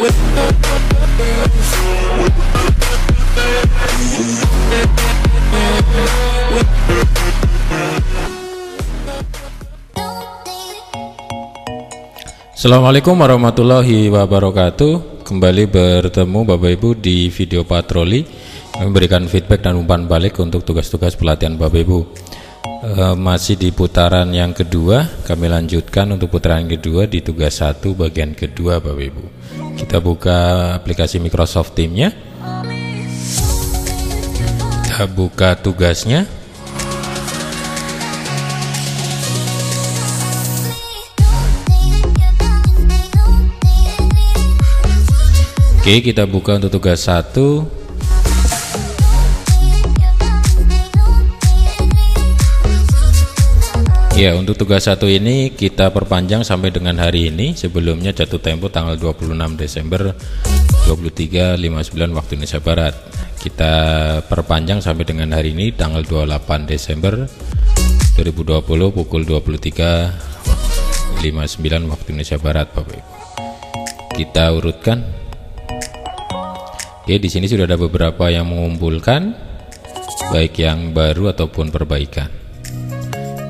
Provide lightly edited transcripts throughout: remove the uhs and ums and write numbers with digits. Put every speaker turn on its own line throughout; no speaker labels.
Assalamualaikum warahmatullahi wabarakatuh. Kembali bertemu Bapak Ibu di video patroli, memberikan feedback dan umpan balik untuk tugas-tugas pelatihan Bapak Ibu. Masih di putaran yang kedua, kami lanjutkan untuk putaran kedua di tugas 1 bagian kedua Bapak Ibu. Kita buka aplikasi Microsoft Teams-nya, kita buka tugasnya. Oke, kita buka untuk tugas 1. Ya, untuk tugas 1 ini kita perpanjang sampai dengan hari ini. Sebelumnya jatuh tempo tanggal 26 Desember 23.59 waktu Indonesia Barat. Kita perpanjang sampai dengan hari ini tanggal 28 Desember 2020 pukul 23.59 waktu Indonesia Barat, Bapak Ibu. Kita urutkan. Oke, di sini sudah ada beberapa yang mengumpulkan, baik yang baru ataupun perbaikan.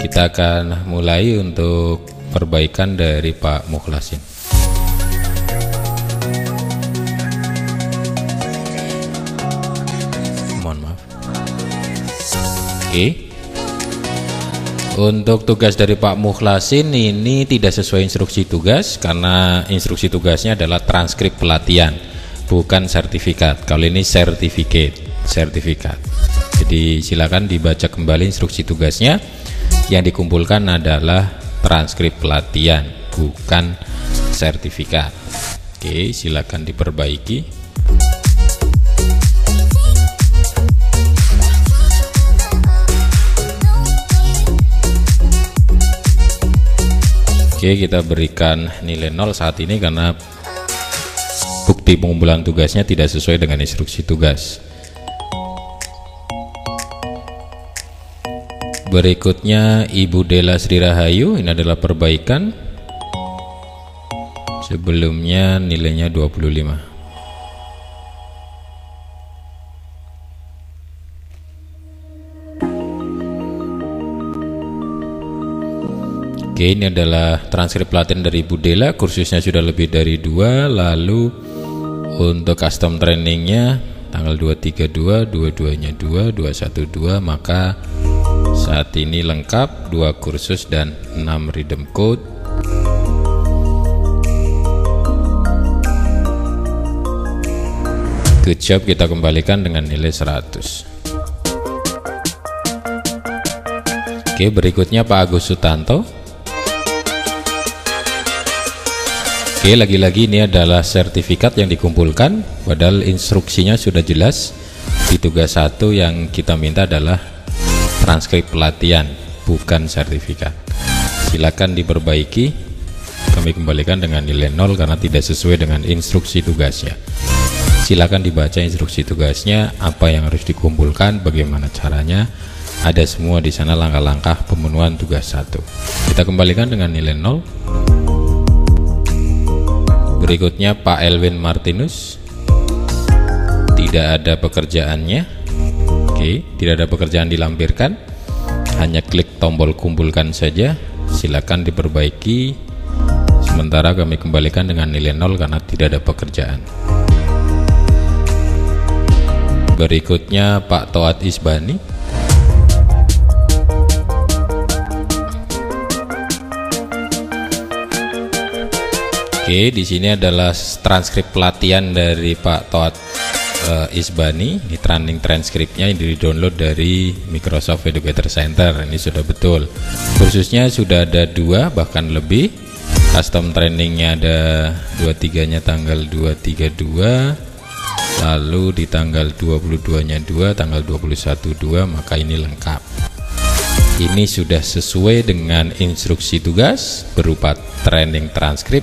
Kita akan mulai untuk perbaikan dari Pak Mukhlasin. Mohon maaf. Oke. Untuk tugas dari Pak Mukhlasin ini tidak sesuai instruksi tugas, karena instruksi tugasnya adalah transkrip pelatihan, bukan sertifikat. Kalau ini sertifikat. Jadi silakan dibaca kembali instruksi tugasnya. Yang dikumpulkan adalah transkrip pelatihan, bukan sertifikat. Oke, silakan diperbaiki. Oke, kita berikan nilai 0 saat ini karena bukti pengumpulan tugasnya tidak sesuai dengan instruksi tugas. Berikutnya Ibu Dela Sri Rahayu, ini adalah perbaikan. Sebelumnya nilainya 25. Oke, ini adalah transkrip pelatihan dari Ibu Dela. Kursusnya sudah lebih dari 2. Lalu untuk custom trainingnya tanggal 232, 22-nya 2, 212, maka saat ini lengkap 2 kursus dan 6 redeem code. Good job, kita kembalikan dengan nilai 100. Oke, berikutnya Pak Agus Sutanto. Oke, lagi-lagi ini adalah sertifikat yang dikumpulkan, padahal instruksinya sudah jelas. Di tugas 1 yang kita minta adalah transkrip pelatihan, bukan sertifikat. Silakan diperbaiki. Kami kembalikan dengan nilai 0 karena tidak sesuai dengan instruksi tugasnya. Silakan dibaca instruksi tugasnya, apa yang harus dikumpulkan, bagaimana caranya. Ada semua di sana langkah-langkah pemenuhan tugas 1. Kita kembalikan dengan nilai 0. Berikutnya Pak Elwin Martinus. Tidak ada pekerjaannya. Oke, tidak ada pekerjaan dilampirkan, hanya klik tombol kumpulkan saja. Silakan diperbaiki. Sementara kami kembalikan dengan nilai 0 karena tidak ada pekerjaan. Berikutnya Pak Toat Isbani. Oke, di sini adalah transkrip pelatihan dari Pak Toat Isbani. Ini training transkripnya yang di-download dari Microsoft Educator Center. Ini sudah betul. Kursusnya sudah ada 2 bahkan lebih. Custom trainingnya ada 23-nya tanggal 232, lalu di tanggal 22-nya 2, tanggal 21 2, maka ini lengkap. Ini sudah sesuai dengan instruksi tugas berupa training transkrip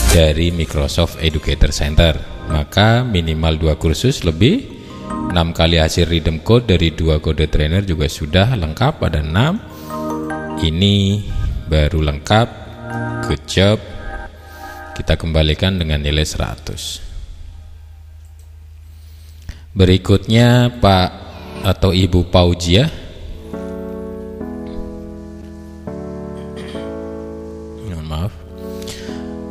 dari Microsoft Educator Center. Maka minimal 2 kursus lebih, 6 kali hasil redeem code dari 2 kode trainer juga sudah lengkap, ada 6. Ini baru lengkap. Good job. Kita kembalikan dengan nilai 100. Berikutnya Pak atau Ibu Paujia. Maaf.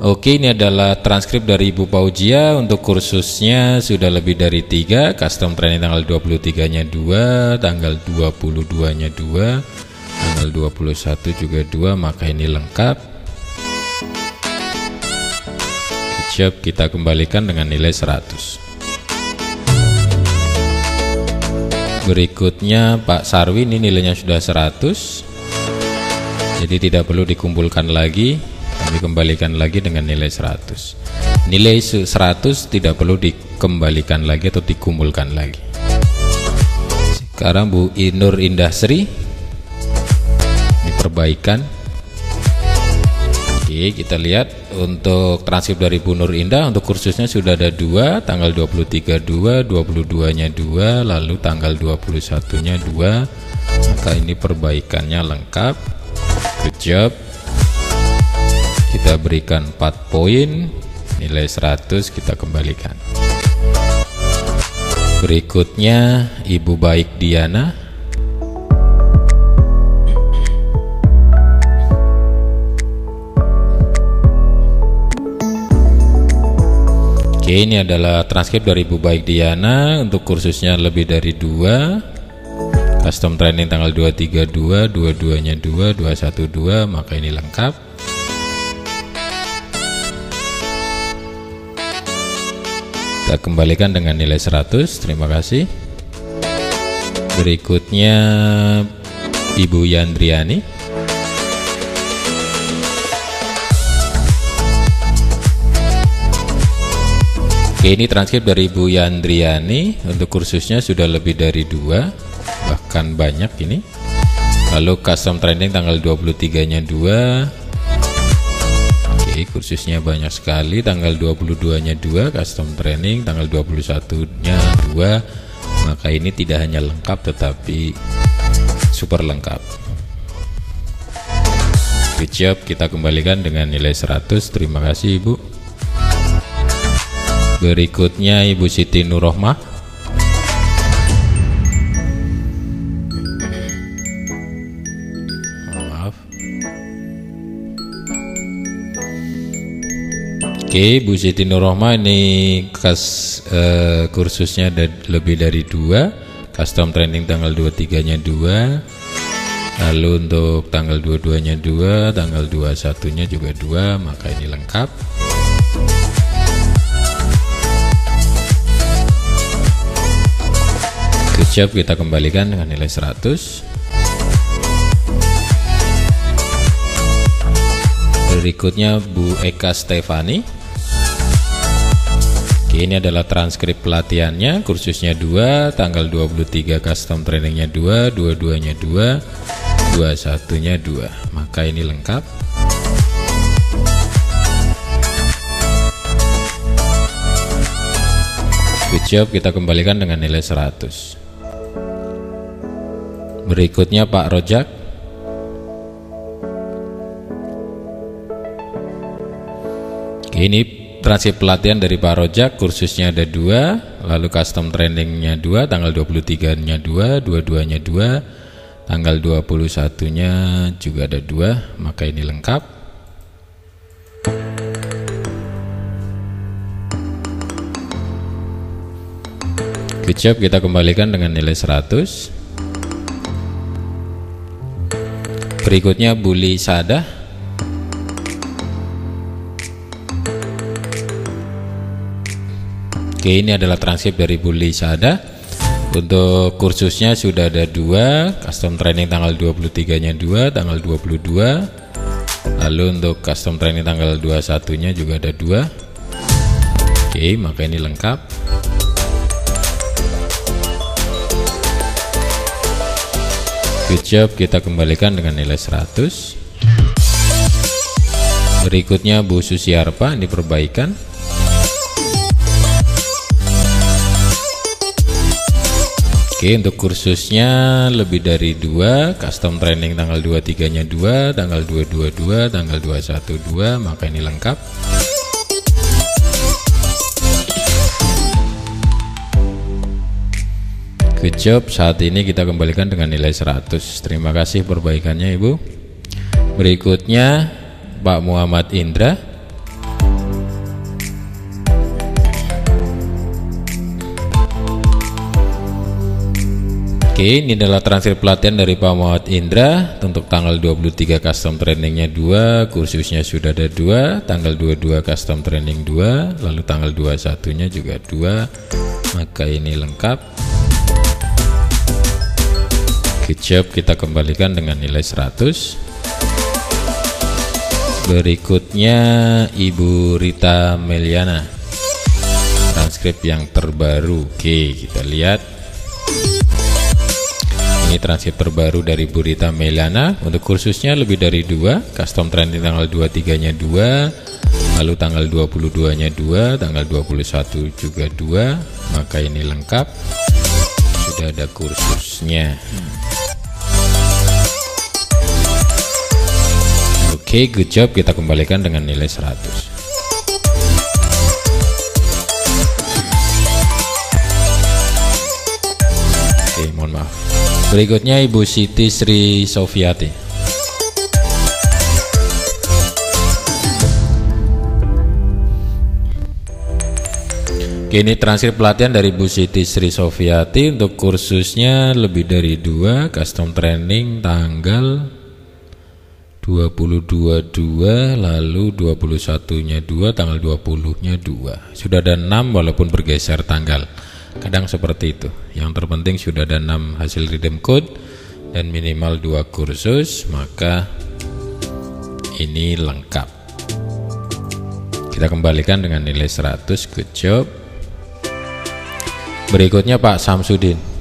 Oke, ini adalah transkrip dari Ibu Paujia. Untuk kursusnya sudah lebih dari 3, custom training tanggal 23-nya 2, tanggal 22-nya 2, tanggal 21 juga 2, maka ini lengkap. Siap, kita kembalikan dengan nilai 100. Berikutnya Pak Sarwi, ini nilainya sudah 100, jadi tidak perlu dikumpulkan lagi, kami kembalikan lagi dengan nilai 100. Nilai 100 tidak perlu dikembalikan lagi atau dikumpulkan lagi. Sekarang Bu Nur Indah Sri, ini perbaikan. Oke, kita lihat untuk transkrip dari Bu Nur Indah. Untuk kursusnya sudah ada 2, tanggal 23 2, 22-nya 2, lalu tanggal 21-nya 2, maka ini perbaikannya lengkap. Good job. Kita berikan 4 poin, nilai 100 kita kembalikan. Berikutnya Ibu Baik Diana. Oke, ini adalah transkrip dari Ibu Baik Diana. Untuk kursusnya lebih dari 2, custom training tanggal 23 2, 22-nya 2, 21 2, maka ini lengkap. Kita kembalikan dengan nilai 100. Terima kasih. Berikutnya Ibu Yandriani. Oke, ini transkrip dari Ibu Yandriani. Untuk kursusnya sudah lebih dari 2, bahkan banyak ini. Lalu custom training tanggal 23-nya 2. Oke, kursusnya banyak sekali. Tanggal 22-nya 2, custom training. Tanggal 21-nya 2. Maka ini tidak hanya lengkap tetapi super lengkap. Good job, kita kembalikan dengan nilai 100. Terima kasih Ibu. Berikutnya Ibu Siti Nurrohmah. Maaf. Oke, Ibu Siti Nurrohmah, ini kursusnya ada lebih dari 2, custom training tanggal 23-nya 2, lalu untuk tanggal 22-nya 2, tanggal 21-nya juga 2, maka ini lengkap. Good job, kita kembalikan dengan nilai 100. Berikutnya Bu Eka Stefani. Oke, ini adalah transkrip pelatihannya. Kursusnya 2, tanggal 23 custom trainingnya 2, 22-nya 2, 21-nya 2, maka ini lengkap. Good job, kita kembalikan dengan nilai 100. Berikutnya Pak Rojak. Oke, ini transkrip pelatihan dari Pak Rojak. Kursusnya ada 2, lalu custom trainingnya 2, tanggal 23-nya 2, 22-nya 2, tanggal 21-nya juga ada 2, maka ini lengkap. Good job, kita kembalikan dengan nilai 100. Berikutnya Buli Sadah. Oke, ini adalah transkrip dari Buli Sadah. Untuk kursusnya sudah ada 2, custom training tanggal 23-nya 2, tanggal 22. Lalu untuk custom training tanggal 21-nya juga ada 2. Oke, maka ini lengkap. Good job, kita kembalikan dengan nilai 100. Berikutnya Bu Susiarpa, ini perbaikan. Oke, untuk kursusnya lebih dari 2, custom training tanggal 23-nya 2, tanggal 22 2, tanggal 21 2, maka ini lengkap. Good job. Saat ini kita kembalikan dengan nilai 100. Terima kasih perbaikannya Ibu. Berikutnya Pak Muhammad Indra. Oke, ini adalah transkrip pelatihan dari Pak Muhammad Indra untuk tanggal 23 custom trainingnya 2, kursusnya sudah ada 2, tanggal 22 custom training 2, lalu tanggal 21 nya juga 2, maka ini lengkap. Good job, kita kembalikan dengan nilai 100. Berikutnya Ibu Rita Meliana, transkrip yang terbaru. Oke, kita lihat. Ini transkrip terbaru dari Bu Rita Meliana untuk kursusnya lebih dari 2, custom training tanggal 23 nya 2, lalu tanggal 22 nya 2, tanggal 21 juga 2, maka ini lengkap, sudah ada kursusnya. Oke, good job, kita kembalikan dengan nilai 100. Oke, mohon maaf. Berikutnya Ibu Siti Sri Sofiati. Oke, ini transkrip pelatihan dari Ibu Siti Sri Sofiati untuk kursusnya lebih dari 2, custom training tanggal 22 lalu 21 nya 2, tanggal 20 nya 2. Sudah ada 6 walaupun bergeser tanggal. Kadang seperti itu. Yang terpenting sudah ada 6 hasil redeem code dan minimal 2 kursus, maka ini lengkap. Kita kembalikan dengan nilai 100. Good job. Berikutnya Pak Samsudin.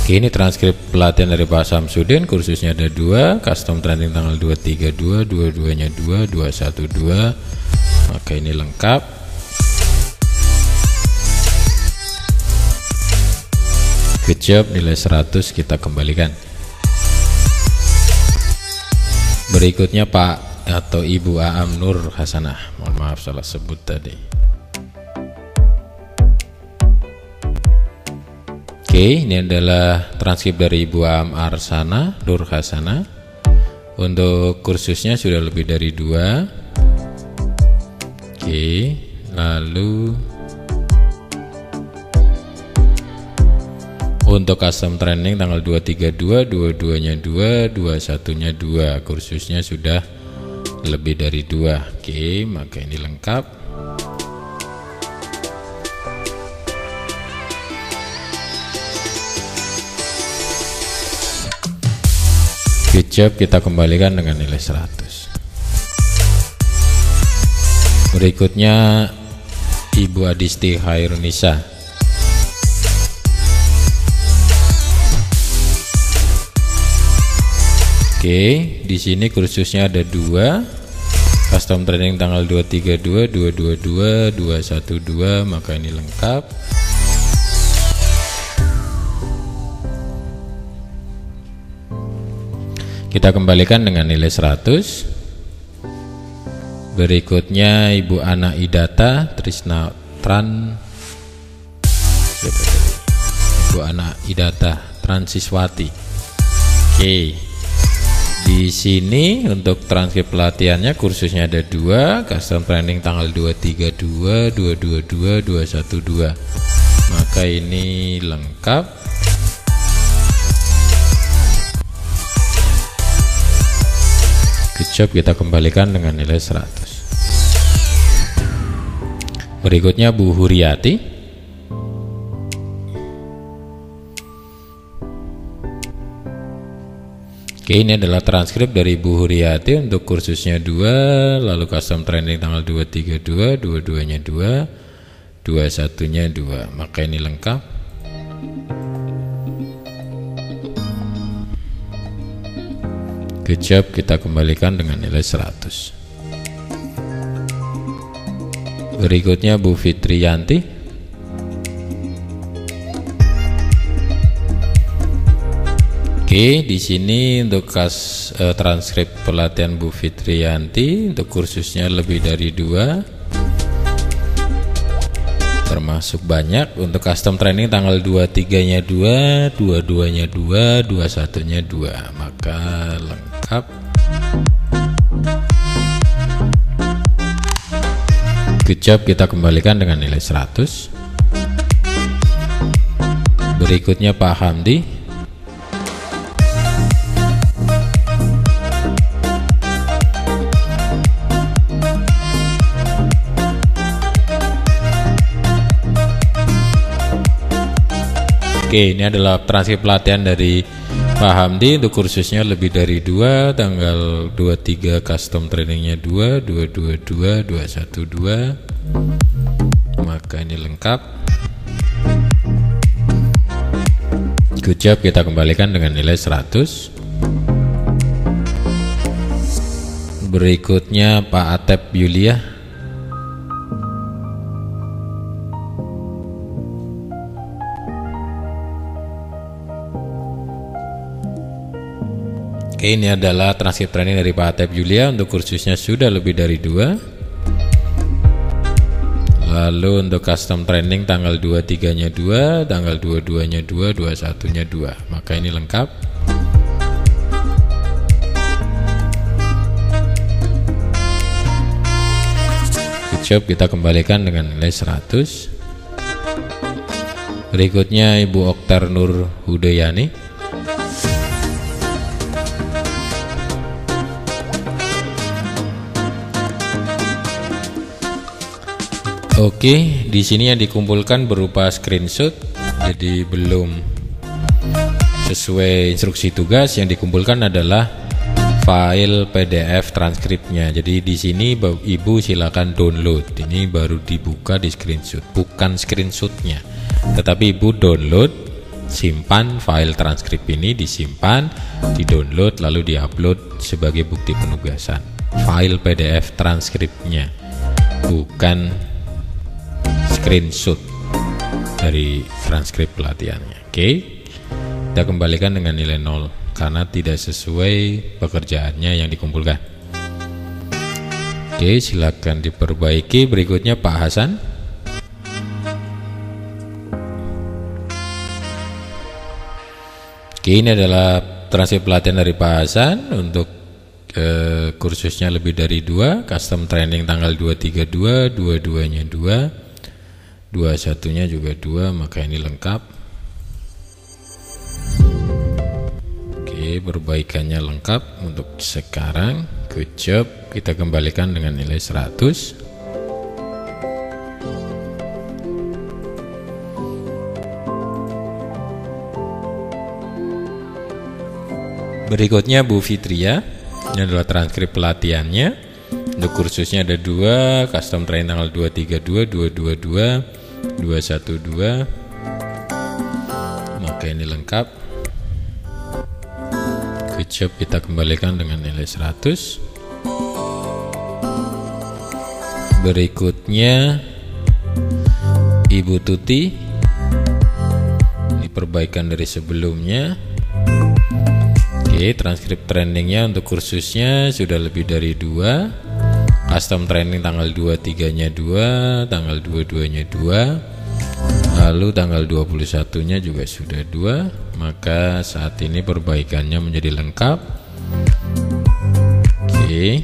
Oke, ini transkrip pelatihan dari Pak Samsudin, kursusnya ada 2, custom training tanggal 23 2, 22 nya 2, 21 2, maka ini lengkap. Good job, nilai 100 kita kembalikan. Berikutnya Pak atau Ibu Aam Nur Hasanah, mohon maaf salah sebut tadi. Oke, ini adalah transkrip dari Ibu Aam Arsana Nur Hasanah. Untuk kursusnya sudah lebih dari 2. Oke, lalu untuk custom training tanggal 23 2, 22 nya 2, 21 nya 2, kursusnya sudah lebih dari 2. Oke, maka ini lengkap. Good job, kita kembalikan dengan nilai 100. Berikutnya Ibu Adisti Hairunisa. Oke, di sini kursusnya ada 2, custom training tanggal 23 2, 222 212, maka ini lengkap. Kita kembalikan dengan nilai 100. Berikutnya Ibu Ana Idata Trisna Tran. Ibu Ana Idata Transiswati. Oke. Di sini untuk transkrip pelatihannya kursusnya ada 2, custom training tanggal 23 2, 222 212. Maka ini lengkap. Good job, kita kembalikan dengan nilai 100. Berikutnya Bu Huriati. Oke, ini adalah transkrip dari Bu Huriati untuk kursusnya 2, lalu custom training tanggal 23 2, 22 nya 2, 21 nya 2, maka ini lengkap. Good job, kita kembalikan dengan nilai 100. Berikutnya Bu Fitriyanti. Oke, di sini untuk transkrip pelatihan Bu Fitriyanti untuk kursusnya lebih dari 2, termasuk banyak. Untuk custom training tanggal 23-nya 2, 22-nya 2, 21-nya 2, maka lengkap. Good job, kita kembalikan dengan nilai 100. Berikutnya Pak Hamdi. Oke, ini adalah transkrip pelatihan dari Pak Hamdi untuk kursusnya lebih dari 2, tanggal 23 custom trainingnya 2, 222, 212, maka ini lengkap. Good job, kita kembalikan dengan nilai 100. Berikutnya Pak Atep Yulia. Oke, ini adalah transkrip training dari Pak Atep Yulia untuk kursusnya sudah lebih dari 2. Lalu untuk custom training tanggal 23-nya 2, tanggal 22-nya 2, 21-nya 2, maka ini lengkap. Good job, kita kembalikan dengan nilai 100. Berikutnya Ibu Oktar Nur Hudayani. Oke, di sini yang dikumpulkan berupa screenshot, jadi belum sesuai instruksi tugas. Yang dikumpulkan adalah file PDF transkripnya. Jadi di sini Ibu silakan download. Ini baru dibuka di screenshot, bukan screenshotnya, tetapi Ibu download, simpan file transkrip ini, disimpan, di-download, lalu di-upload sebagai bukti penugasan. File PDF transkripnya, bukan screenshot dari transkrip pelatihannya. Oke, kita kembalikan dengan nilai 0 karena tidak sesuai pekerjaannya yang dikumpulkan. Oke, silakan diperbaiki. Berikutnya Pak Hasan. Oke, ini adalah transkrip pelatihan dari Pak Hasan untuk kursusnya lebih dari 2, custom training tanggal 23-2, 22-nya 2, 21-nya juga 2, maka ini lengkap. Oke, perbaikannya lengkap untuk sekarang. Good job, kita kembalikan dengan nilai 100. Berikutnya Bu Fitria. Ini adalah transkrip pelatihannya. Untuk kursusnya ada 2, custom training tanggal 232, 222, 212, maka ini lengkap. Good job, kita kembalikan dengan nilai 100. Berikutnya Ibu Tuti. Ini perbaikan dari sebelumnya. Oke, transkrip trainingnya untuk kursusnya sudah lebih dari 2, custom training tanggal 23-nya 2, tanggal 22-nya 2, lalu tanggal 21-nya juga sudah 2, maka saat ini perbaikannya menjadi lengkap. Oke,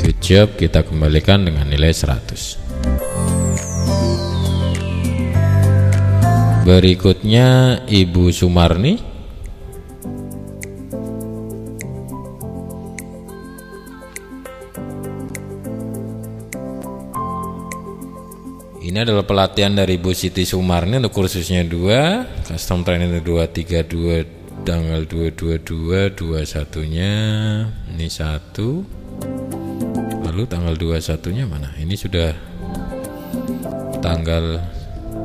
good job, kita kembalikan dengan nilai 100. Berikutnya Ibu Sumarni. Ini adalah pelatihan dari Ibu Siti Sumarni untuk kursusnya 2, custom training 232, tanggal 222, 21-nya ini 1, lalu tanggal 21-nya mana? Ini sudah tanggal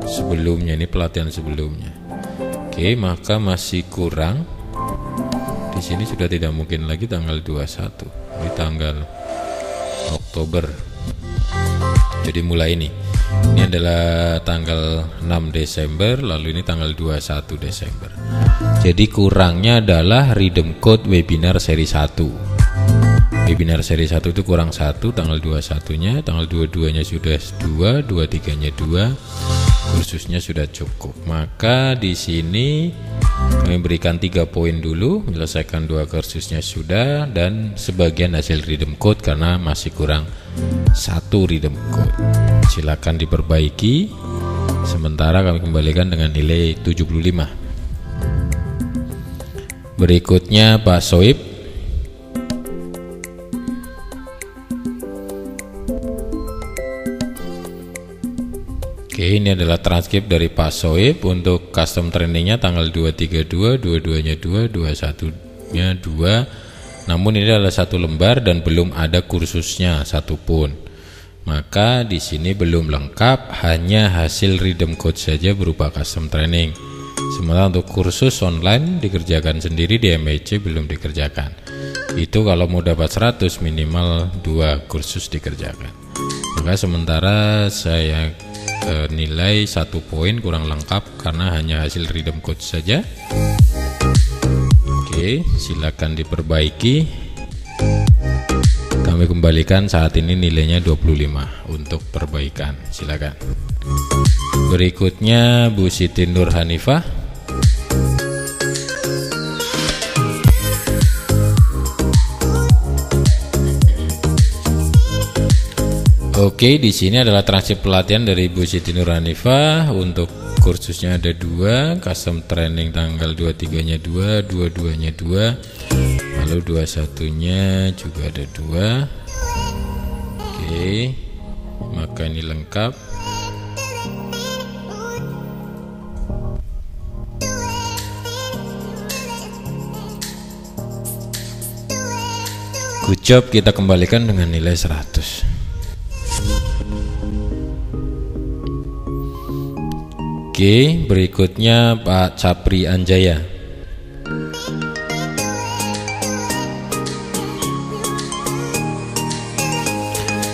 sebelumnya, ini pelatihan sebelumnya. Oke, maka masih kurang. Di sini sudah tidak mungkin lagi tanggal 21. Ini tanggal Oktober. Jadi mulai ini adalah tanggal 6 Desember, lalu ini tanggal 21 Desember. Jadi kurangnya adalah Redeem Code webinar seri 1. webinar seri 1 itu kurang 1, tanggal 21-nya, tanggal 22-nya sudah 2, 23-nya 2, kursusnya sudah cukup. Maka di sini kami berikan 3 poin dulu, menyelesaikan 2 kursusnya sudah, dan sebagian hasil redeem code karena masih kurang 1 redeem code. Silakan diperbaiki. Sementara kami kembalikan dengan nilai 75. Berikutnya Pak Soib. Oke, ini adalah transkrip dari Pak Soib untuk custom trainingnya tanggal 232, 22-nya 2, 21-nya 2. Namun ini adalah 1 lembar dan belum ada kursusnya satupun. Maka di sini belum lengkap, hanya hasil redeem code saja berupa custom training. Sementara untuk kursus online dikerjakan sendiri di MIC belum dikerjakan. Itu kalau mau dapat 100 minimal 2 kursus dikerjakan. Maka sementara saya nilai 1 poin kurang lengkap karena hanya hasil redeem code saja. Oke, silakan diperbaiki. Kami kembalikan saat ini nilainya 25 untuk perbaikan. Silakan. Berikutnya Bu Siti Nur Hanifah. Oke, di sini adalah transkrip pelatihan dari Bu Siti Nur Hanifah. Untuk kursusnya ada 2, custom training tanggal 23-nya 2, 22-nya 2, lalu 21-nya juga ada 2. Oke, maka ini lengkap. Good job, kita kembalikan dengan nilai 100. Oke, berikutnya Pak Capri Anjaya.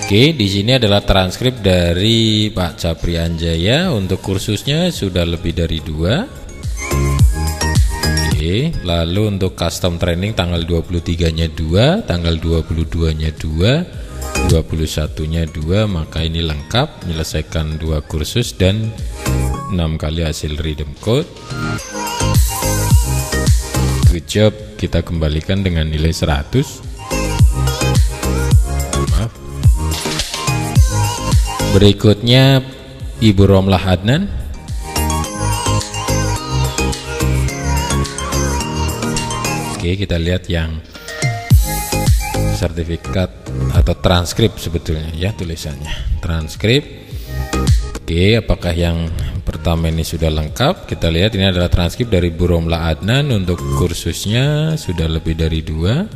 Oke, di sini adalah transkrip dari Pak Capri Anjaya. Untuk kursusnya sudah lebih dari 2. Oke, lalu untuk custom training tanggal 23-nya 2, tanggal 22-nya 2, 21-nya 2, maka ini lengkap, menyelesaikan 2 kursus dan 6 kali hasil redeem code. Good job, kita kembalikan dengan nilai 100. Maaf. Berikutnya Ibu Romlah Adnan. Oke, kita lihat yang sertifikat atau transkrip sebetulnya ya tulisannya. Transkrip. Oke, apakah yang pertama ini sudah lengkap? Kita lihat ini adalah transkrip dari Bu Romlah Adnan. Untuk kursusnya sudah lebih dari 2.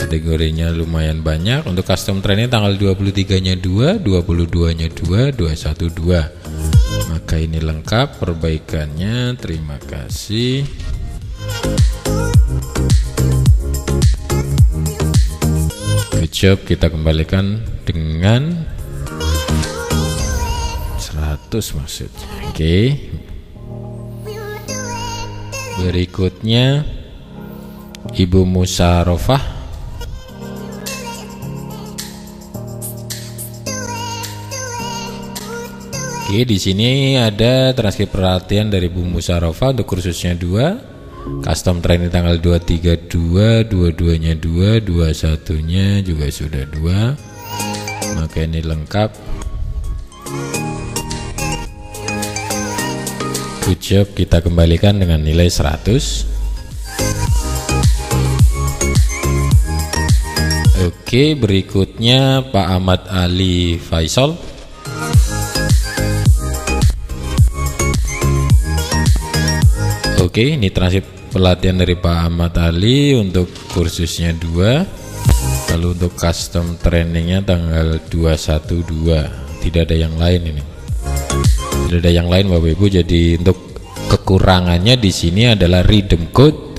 Kategorinya lumayan banyak. Untuk custom training tanggal 23-nya 2, 22-nya 2, 21 2. Maka ini lengkap perbaikannya. Terima kasih. Good job, kita kembalikan dengan 100 maksudnya. Oke. Berikutnya Ibu Musarofah. Oke, di sini ada transkrip perhatian dari Bu Musarofah untuk kursusnya 2, custom training tanggal 23 2, 22-nya 2, 21-nya juga sudah 2. Maka ini lengkap. Good job, kita kembalikan dengan nilai 100. Oke, berikutnya Pak Ahmad Ali Faisal. Oke, ini transkrip pelatihan dari Pak Ahmad Ali untuk kursusnya 2. Lalu untuk custom trainingnya tanggal 21 2. Tidak ada yang lain ini. Tidak ada yang lain Bapak Ibu. Jadi untuk kekurangannya di sini adalah redeem code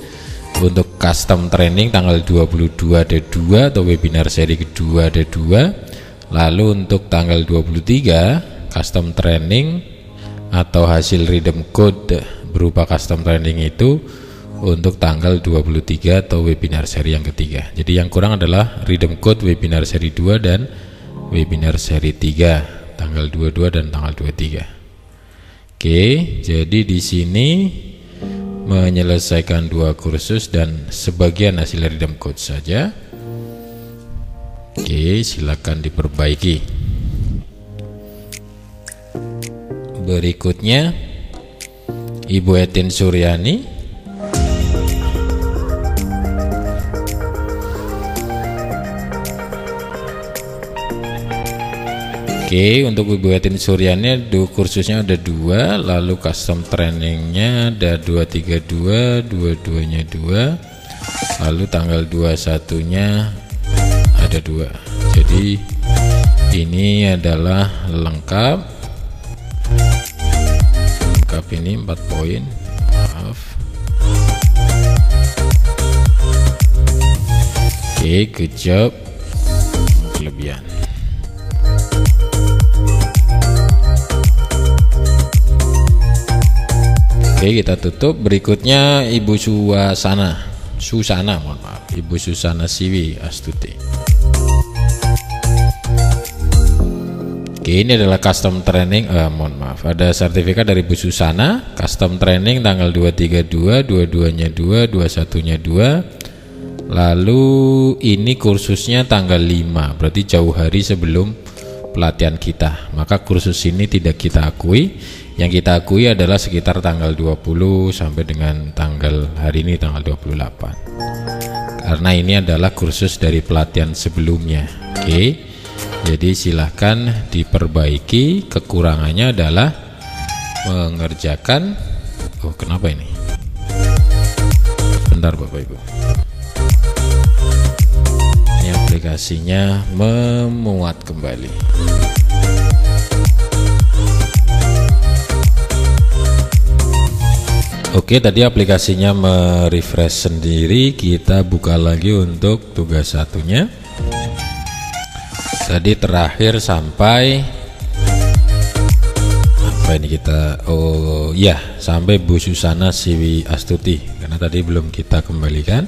untuk custom training tanggal 22 ada 2 atau webinar seri kedua ada 2. Lalu untuk tanggal 23 custom training atau hasil redeem code berupa custom training itu untuk tanggal 23 atau webinar seri yang ketiga. Jadi yang kurang adalah Rhythm Code webinar seri 2 dan webinar seri 3 tanggal 22 dan tanggal 23. Oke, jadi di sini menyelesaikan 2 kursus dan sebagian hasil Rhythm Code saja. Oke, silakan diperbaiki. Berikutnya Ibu Etin Suryani. Oke, untuk Ibu Etin Suryani kursusnya ada 2, lalu custom trainingnya ada 232, 22-nya 2, lalu tanggal 21-nya ada 2. Jadi ini adalah lengkap ini 4 poin. Maaf. Oke, good job. Kelebihan. Oke, kita tutup. Berikutnya Ibu Susana, mohon maaf, Ibu Susana Siwi Astuti. Oke, ini adalah custom training. Mohon maaf, ada sertifikat dari Ibu Susana, custom training tanggal 232, 22-nya 2, 21-nya 2. Lalu ini kursusnya tanggal 5, berarti jauh hari sebelum pelatihan kita. Maka kursus ini tidak kita akui. Yang kita akui adalah sekitar tanggal 20 sampai dengan tanggal hari ini tanggal 28. Karena ini adalah kursus dari pelatihan sebelumnya. Oke. Jadi silahkan diperbaiki. Kekurangannya adalah mengerjakan. Oh, kenapa ini? Bentar Bapak Ibu. Ini aplikasinya memuat kembali. Oke, tadi aplikasinya merefresh sendiri. Kita buka lagi untuk tugas satunya. Tadi terakhir sampai apa ini kita? Oh ya, sampai Bu Susana Siwi Astuti. Karena tadi belum kita kembalikan,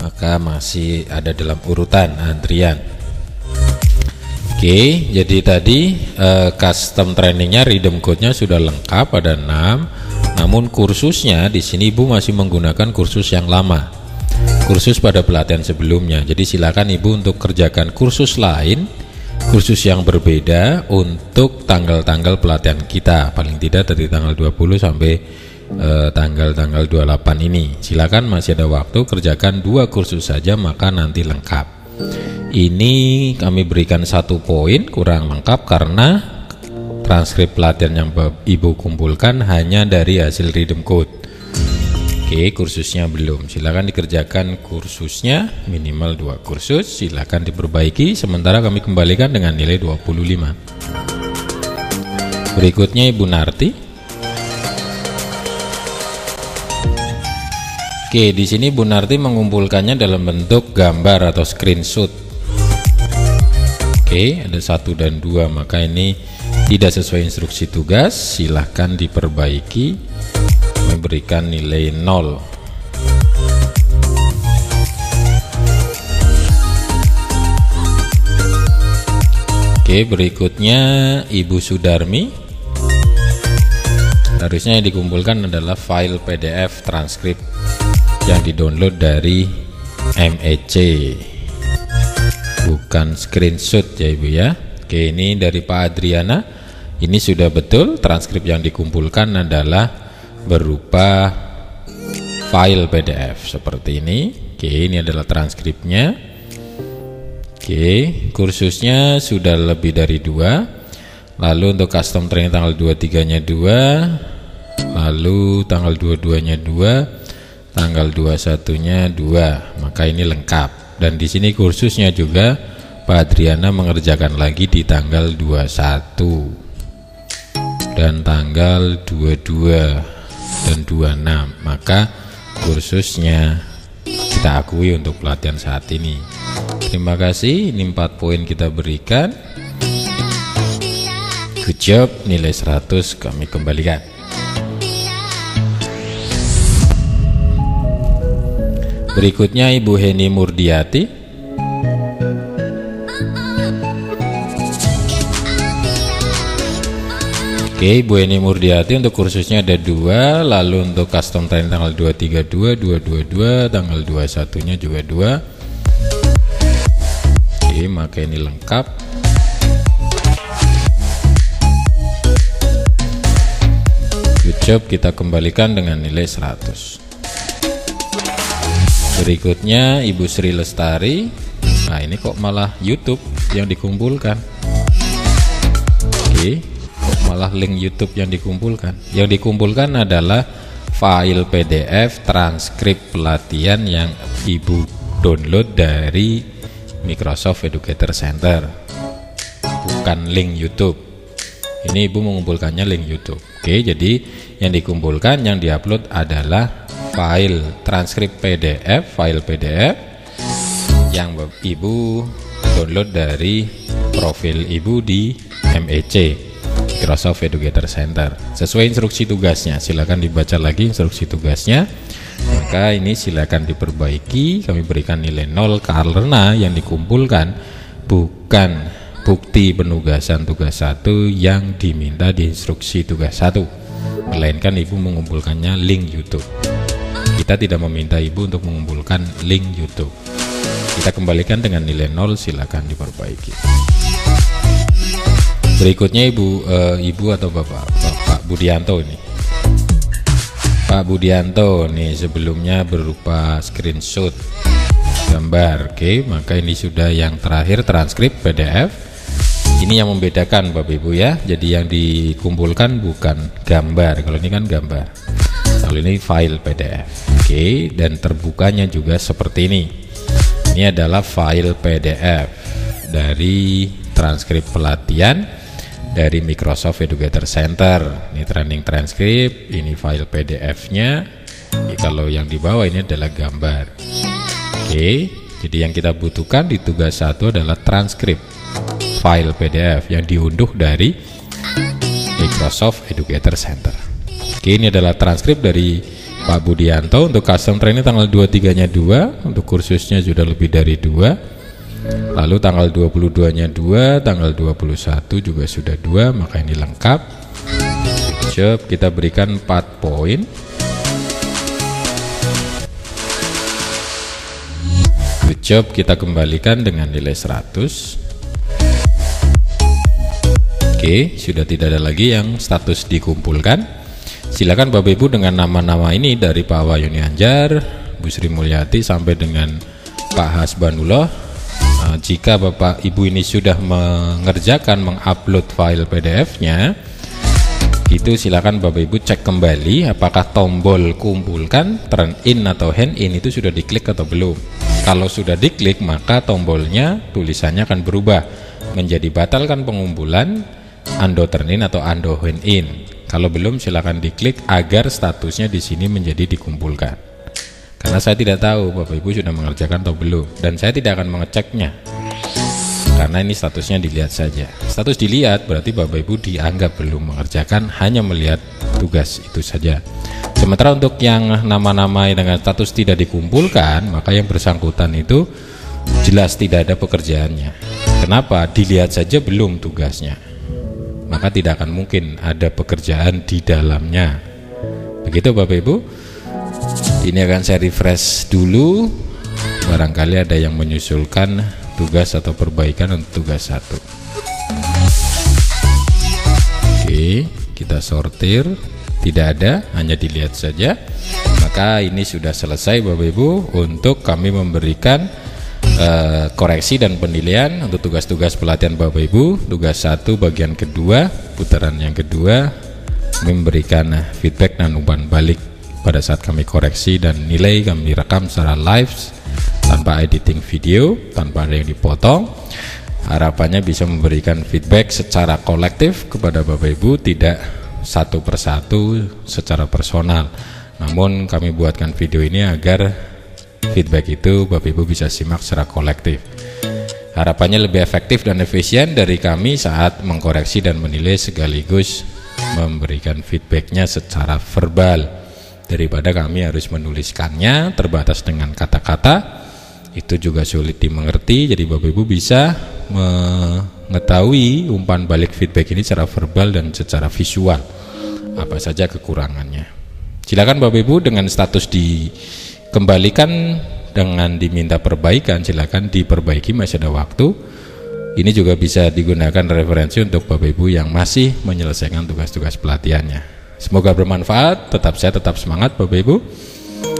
maka masih ada dalam urutan antrian. Oke, jadi tadi custom trainingnya, Rhythm Code-nya sudah lengkap, ada 6. Namun kursusnya di sini Ibu masih menggunakan kursus yang lama, kursus pada pelatihan sebelumnya. Jadi silakan Ibu untuk kerjakan kursus lain, kursus yang berbeda untuk tanggal-tanggal pelatihan kita, paling tidak dari tanggal 20 sampai tanggal-tanggal 28 ini. Silakan, masih ada waktu, kerjakan 2 kursus saja, maka nanti lengkap. Ini kami berikan 1 poin kurang lengkap karena transkrip pelatihan yang Ibu kumpulkan hanya dari hasil Rhythm Code. Oke, kursusnya belum. Silakan dikerjakan kursusnya, minimal 2 kursus. Silakan diperbaiki, sementara kami kembalikan dengan nilai 25. Berikutnya Ibu Narti. Oke, di sini Bu Narti mengumpulkannya dalam bentuk gambar atau screenshot. Oke, ada 1 dan 2, maka ini tidak sesuai instruksi tugas. Silahkan diperbaiki, memberikan nilai 0. Oke, berikutnya Ibu Sudarmi. Harusnya yang dikumpulkan adalah file PDF transkrip yang didownload dari MEC, bukan screenshot ya Ibu ya. Oke, ini dari Pak Adriana. Ini sudah betul, transkrip yang dikumpulkan adalah berupa file PDF seperti ini. Oke, ini adalah transkripnya. Oke, kursusnya sudah lebih dari 2. Lalu untuk custom training tanggal 23-nya 2, lalu tanggal 22-nya 2, tanggal 21-nya 2. Maka ini lengkap. Dan di sini kursusnya juga Pak Adriana mengerjakan lagi di tanggal 21 dan tanggal 22 dan 26. Maka kursusnya kita akui untuk pelatihan saat ini. Terima kasih. Ini 4 poin kita berikan. Good job, nilai 100 kami kembalikan. Berikutnya Ibu Heni Murdiati. Oke, Ibu Heni Murdiati untuk kursusnya ada 2, lalu untuk custom training tanggal 232, 222, tanggal 21-nya juga 2. Oke, maka ini lengkap. Good job, kita kembalikan dengan nilai 100. Berikutnya Ibu Sri Lestari. Nah, ini kok malah YouTube yang dikumpulkan. Oke, kok malah link YouTube yang dikumpulkan. Yang dikumpulkan adalah file PDF transkrip pelatihan yang Ibu download dari Microsoft Educator Center, bukan link YouTube. Ini Ibu mengumpulkannya link YouTube. Oke, jadi yang dikumpulkan, yang diupload adalah file transkrip PDF, file PDF yang Ibu download dari profil Ibu di MEC, Microsoft Educator Center. Sesuai instruksi tugasnya, silakan dibaca lagi instruksi tugasnya. Maka ini silakan diperbaiki. Kami berikan nilai 0 karena yang dikumpulkan bukan bukti penugasan tugas 1 yang diminta di instruksi tugas 1, melainkan Ibu mengumpulkannya link YouTube. Kita tidak meminta Ibu untuk mengumpulkan link YouTube. Kita kembalikan dengan nilai 0, silakan diperbaiki. Berikutnya Ibu atau Bapak Budianto ini. Pak Budianto nih, sebelumnya berupa screenshot gambar. Oke, maka ini sudah yang terakhir transkrip PDF. Ini yang membedakan Bapak Ibu ya. Jadi yang dikumpulkan bukan gambar. Kalau ini kan gambar, kalau ini file PDF. Oke, dan terbukanya juga seperti ini. Ini adalah file PDF dari transkrip pelatihan dari Microsoft Educator Center. Ini training transkrip, ini file PDF-nya. Kalau yang di bawah ini adalah gambar. Oke, jadi yang kita butuhkan di tugas 1 adalah transkrip file PDF yang diunduh dari Microsoft Educator Center. Oke, ini adalah transkrip dari Pak Budianto. Untuk custom training tanggal 23-nya 2, untuk kursusnya sudah lebih dari 2. Lalu tanggal 22-nya 2, tanggal 21 juga sudah 2, maka ini lengkap. Job kita berikan 4 poin. Good job, kita kembalikan dengan nilai 100. Oke, sudah tidak ada lagi yang status dikumpulkan. Silakan Bapak Ibu dengan nama-nama ini dari Pak Wahyuni Anjar, Bu Sri Mulyati sampai dengan Pak Hasbanullah. Jika Bapak Ibu ini sudah mengerjakan mengupload file PDF-nya, itu silakan Bapak Ibu cek kembali apakah tombol kumpulkan, turn in atau hand in itu sudah diklik atau belum. Kalau sudah diklik, maka tombolnya tulisannya akan berubah menjadi batalkan pengumpulan, undo turn in atau undo hand in. Kalau belum, silakan diklik agar statusnya di sini menjadi dikumpulkan. Karena saya tidak tahu Bapak Ibu sudah mengerjakan atau belum, dan saya tidak akan mengeceknya karena ini statusnya dilihat saja. Status dilihat berarti Bapak Ibu dianggap belum mengerjakan, hanya melihat tugas itu saja. Sementara untuk yang nama-nama dengan status tidak dikumpulkan, maka yang bersangkutan itu jelas tidak ada pekerjaannya. Kenapa? Dilihat saja belum tugasnya, maka tidak akan mungkin ada pekerjaan di dalamnya. Begitu Bapak Ibu. Ini akan saya refresh dulu, barangkali ada yang menyusulkan tugas atau perbaikan untuk tugas 1. Oke, kita sortir, tidak ada, hanya dilihat saja. Maka ini sudah selesai Bapak Ibu untuk kami memberikan koreksi dan penilaian untuk tugas-tugas pelatihan Bapak Ibu. Tugas 1 bagian kedua, putaran yang kedua, memberikan feedback dan umpan balik. Pada saat kami koreksi dan nilai, kami rekam secara live tanpa editing video, tanpa ada yang dipotong. Harapannya bisa memberikan feedback secara kolektif kepada Bapak Ibu, tidak satu persatu secara personal. Namun kami buatkan video ini agar feedback itu Bapak Ibu bisa simak secara kolektif. Harapannya lebih efektif dan efisien dari kami saat mengkoreksi dan menilai sekaligus memberikan feedbacknya secara verbal. daripada kami harus menuliskannya terbatas dengan kata-kata, itu juga sulit dimengerti. Jadi Bapak Ibu bisa mengetahui umpan balik feedback ini secara verbal dan secara visual apa saja kekurangannya. Silakan Bapak Ibu, dengan status dikembalikan dengan diminta perbaikan, silakan diperbaiki, masih ada waktu. Ini juga bisa digunakan referensi untuk Bapak Ibu yang masih menyelesaikan tugas-tugas pelatihannya. Semoga bermanfaat, tetap sehat, tetap semangat Bapak Ibu.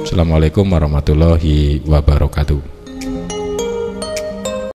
Assalamualaikum warahmatullahi wabarakatuh.